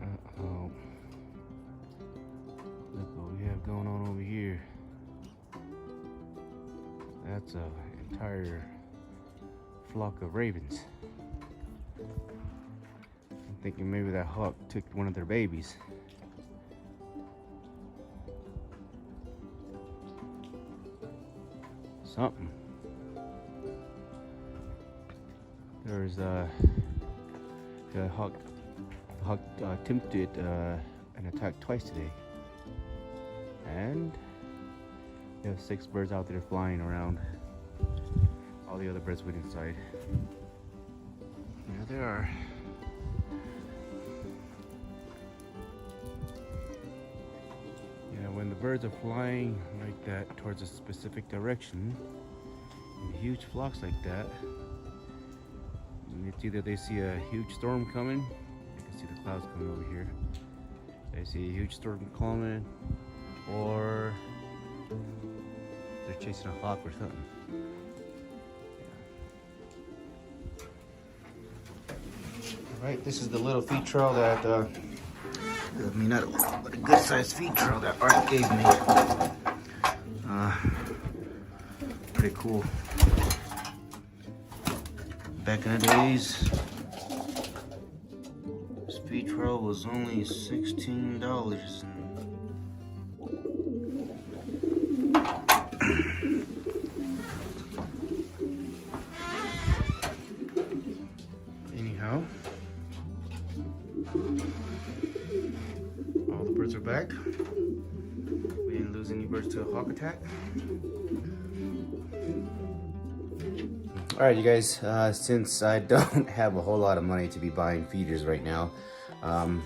Uh-oh. Look what we have going on over here. That's an entire flock of ravens. I'm thinking maybe that hawk took one of their babies. Something. There's the hawk attempted an attack twice today, and we have 6 birds out there flying around. All the other birds went inside. There they are. Yeah, when the birds are flying like that towards a specific direction, in huge flocks like that, it's either they see a huge storm coming. You can see the clouds coming over here. They see a huge storm coming, or they're chasing a hawk or something. Alright, this is the little feed trail that, I mean, not a, but a good sized feed trail that Art gave me. Pretty cool. Back in the days, this feed trail was only $16. Anyhow, all the birds are back. We didn't lose any birds to a hawk attack. Alright, you guys, since I don't have a whole lot of money to be buying feeders right now, I'm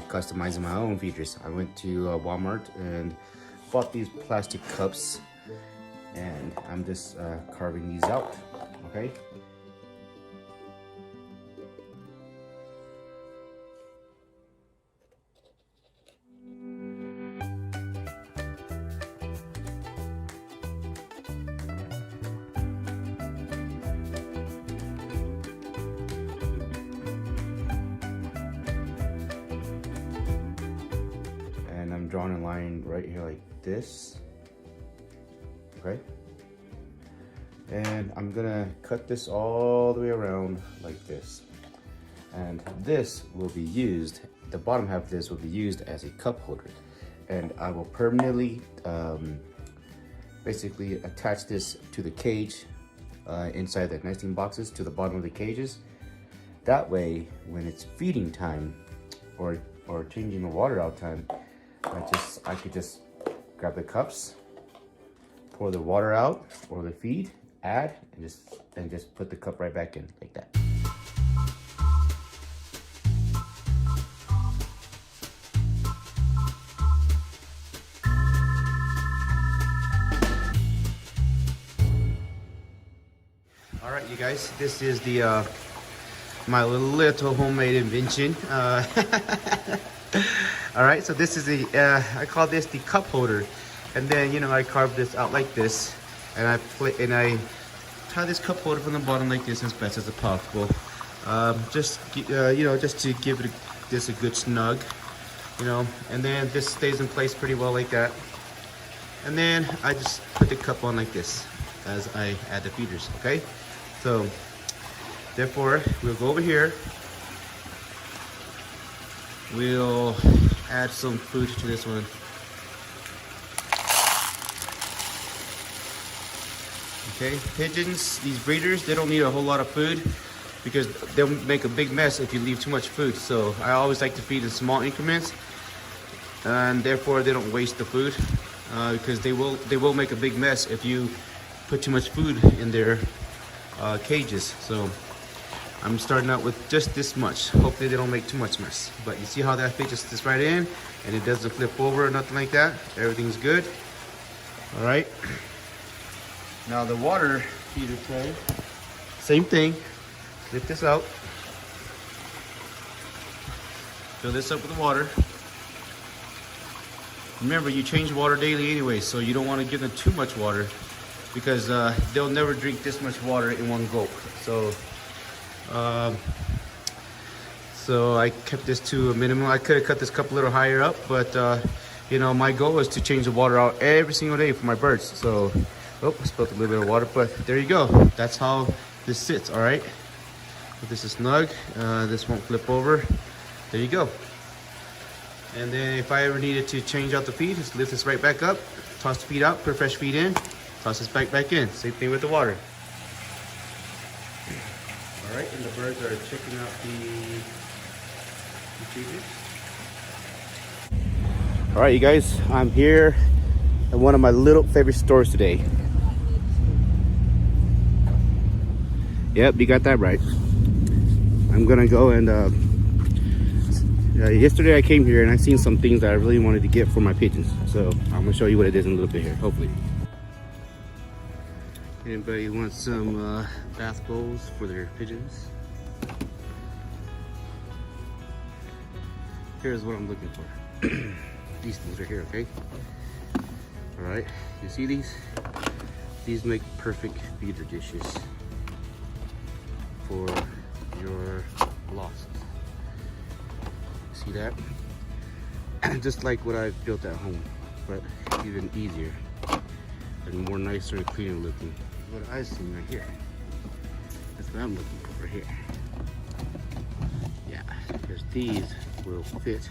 customizing my own feeders. I went to Walmart and bought these plastic cups, and I'm just carving these out, okay? I'm drawing a line right here like this, okay? And I'm gonna cut this all the way around like this. And this will be used, the bottom half of this will be used as a cup holder. And I will permanently, basically attach this to the cage inside the nesting boxes to the bottom of the cages. That way, when it's feeding time or changing the water out time, I could just grab the cups, pour the water out or the feed, add, and just put the cup right back in like that. All right, you guys, this is the my little homemade invention. All right, so this is the I call this the cup holder, and then, you know, I carved this out like this, and I tie this cup holder from the bottom like this as best as possible. Just you know, just to give it this a good snug, you know, and then this stays in place pretty well like that. And then I just put the cup on like this as I add the feeders. Okay, so therefore we'll go over here. We'll add some food to this one. Okay, pigeons, these breeders, they don't need a whole lot of food because they'll make a big mess if you leave too much food. So I always like to feed in small increments, and therefore they don't waste the food because they will make a big mess if you put too much food in their cages. So I'm starting out with just this much. Hopefully they don't make too much mess. But you see how that fits this right in, and it doesn't flip over or nothing like that. Everything's good. All right. Now the water feeder tray, same thing. Lift this out. Fill this up with water. Remember, you change water daily anyway, so you don't want to give them too much water because they'll never drink this much water in one gulp. So So I kept this to a minimum. I could have cut this cup a little higher up, but you know, my goal is to change the water out every single day for my birds. So, oh, I spilled a little bit of water, but there you go. That's how this sits, all right? So this is snug. This won't flip over. There you go. And then if I ever needed to change out the feed, just lift this right back up, toss the feed out, put fresh feed in, toss this back in. Same thing with the water. All right, and the birds are checking out the feeders. All right, you guys, I'm here at one of my little favorite stores today. Yep, you got that right. I'm gonna go and yesterday I came here and I seen some things that I really wanted to get for my pigeons. So I'm gonna show you what it is in a little bit here, hopefully. Anybody want some bath bowls for their pigeons? Here's what I'm looking for. These things right here, okay? All right, you see these? These make perfect feeder dishes for your lost. See that? Just like what I've built at home, but even easier and more nicer and cleaner looking. What I've seen right here. That's what I'm looking for right here. Yeah, because these will fit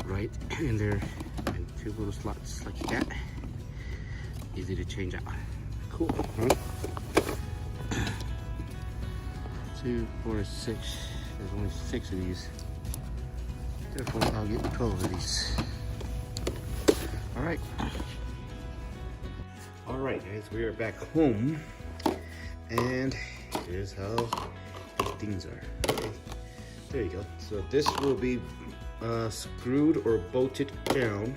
right in there in two little slots like that. Easy to change out. Cool, huh? 2, 4, 6. There's only 6 of these. Therefore, I'll get 12 of these. All right. All right, guys, we are back home, and here's how things are. Okay, there you go. So this will be screwed or bolted down,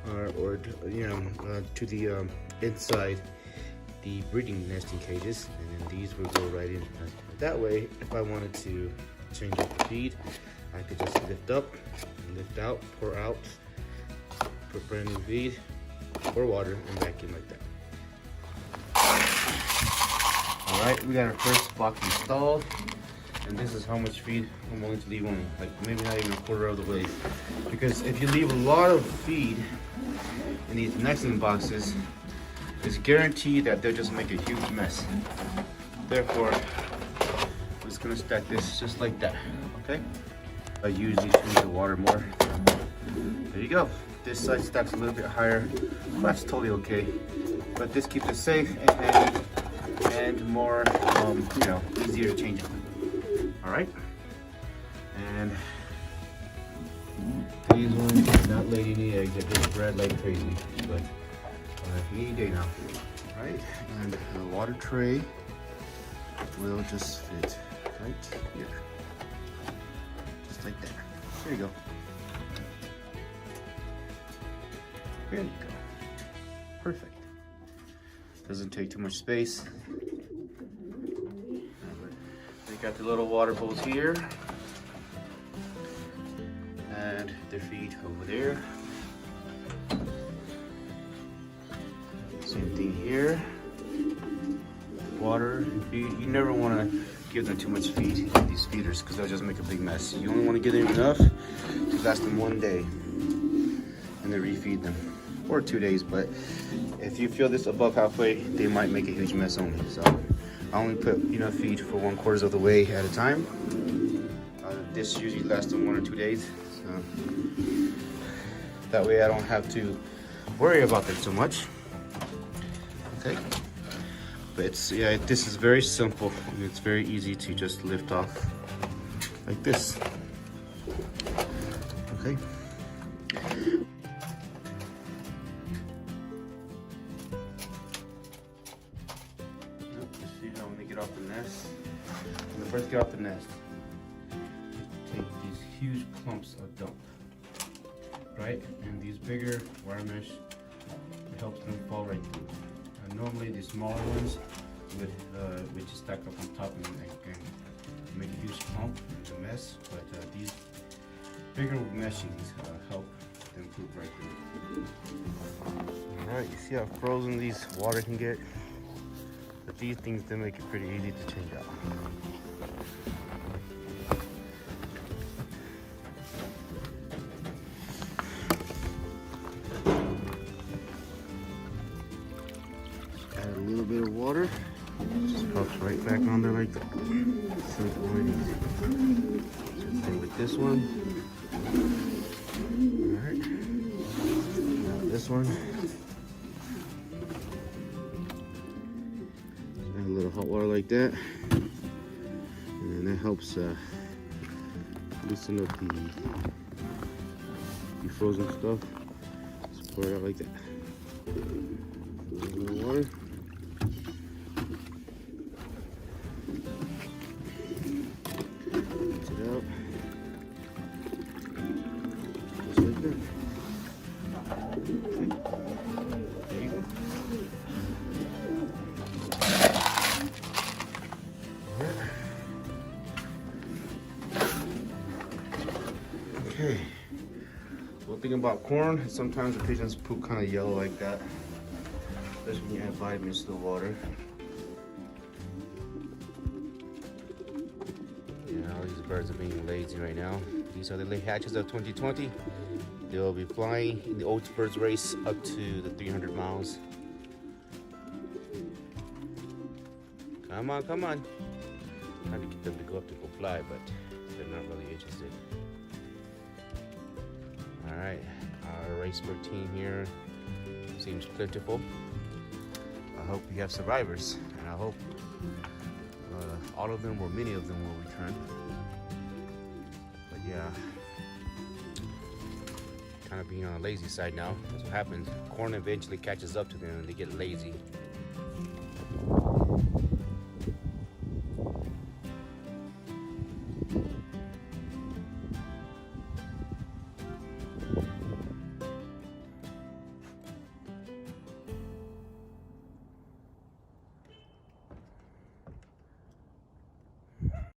or you know, to the inside the breeding nesting cages, and then these will go right in. That way, if I wanted to change up the feed, I could just lift up, lift out, pour out, put brand new feed, pour water, and back in like that. All right, we got our first box installed, and this is how much feed I'm willing to leave on, like maybe not even a quarter of the way. Because if you leave a lot of feed in these nesting boxes, it's guaranteed that they'll just make a huge mess. Therefore, I'm just gonna stack this just like that, okay? I usually change the water more. There you go. This side stacks a little bit higher. That's totally okay. But this keeps it safe and handy and more, you know, easier to change it. All right. And these ones not laying any eggs. They just bred like crazy, but any day now. All right. And the water tray will just fit right here, just like that. There you go. There you go. Perfect. Doesn't take too much space. They got the little water bowls here, and their feet over there. Same thing here. Water and feed. You never want to give them too much feed in these feeders because they'll just make a big mess. You only want to give them enough to last them one day, and then refeed them, or 2 days. But if you feel this above halfway, they might make a huge mess on me. So I only put enough feed for 1/4 of the way at a time. This usually lasts them 1 or 2 days. So that way I don't have to worry about them so much. Okay. But it's, yeah, this is very simple. And it's very easy to just lift off like this. Okay. See how when they get off the nest, when they first get off the nest, take these huge clumps of dump, right? And these bigger wire mesh, it helps them fall right through. Normally the smaller ones would just stack up on top and make a huge clump. It's a mess, but these bigger meshings help them poop right through. All right, you see how frozen these water can get? But these things, they make it pretty easy to change out. right back on there like that. Simple and easy. Same with this one. Alright. Now this one. Add a little hot water like that. And then that helps loosen up the frozen stuff. Just pour it out like that. A little water. Rinse it out. Just like that. Okay. There you go. Okay. One thing about corn is sometimes the pigeons poop kind of yellow like that, especially when you add vitamins to the water. Yeah, all these birds are being lazy right now. These are the late hatches of 2020. They'll be flying in the old birds race up to the 300 miles. Come on, come on. Trying to get them to go up to go fly, but they're not really interested. All right, our race bird team here seems plentiful. I hope we have survivors, and I hope all of them or many of them will return. But yeah, kind of being on the lazy side now. That's what happens. Corn eventually catches up to them and they get lazy.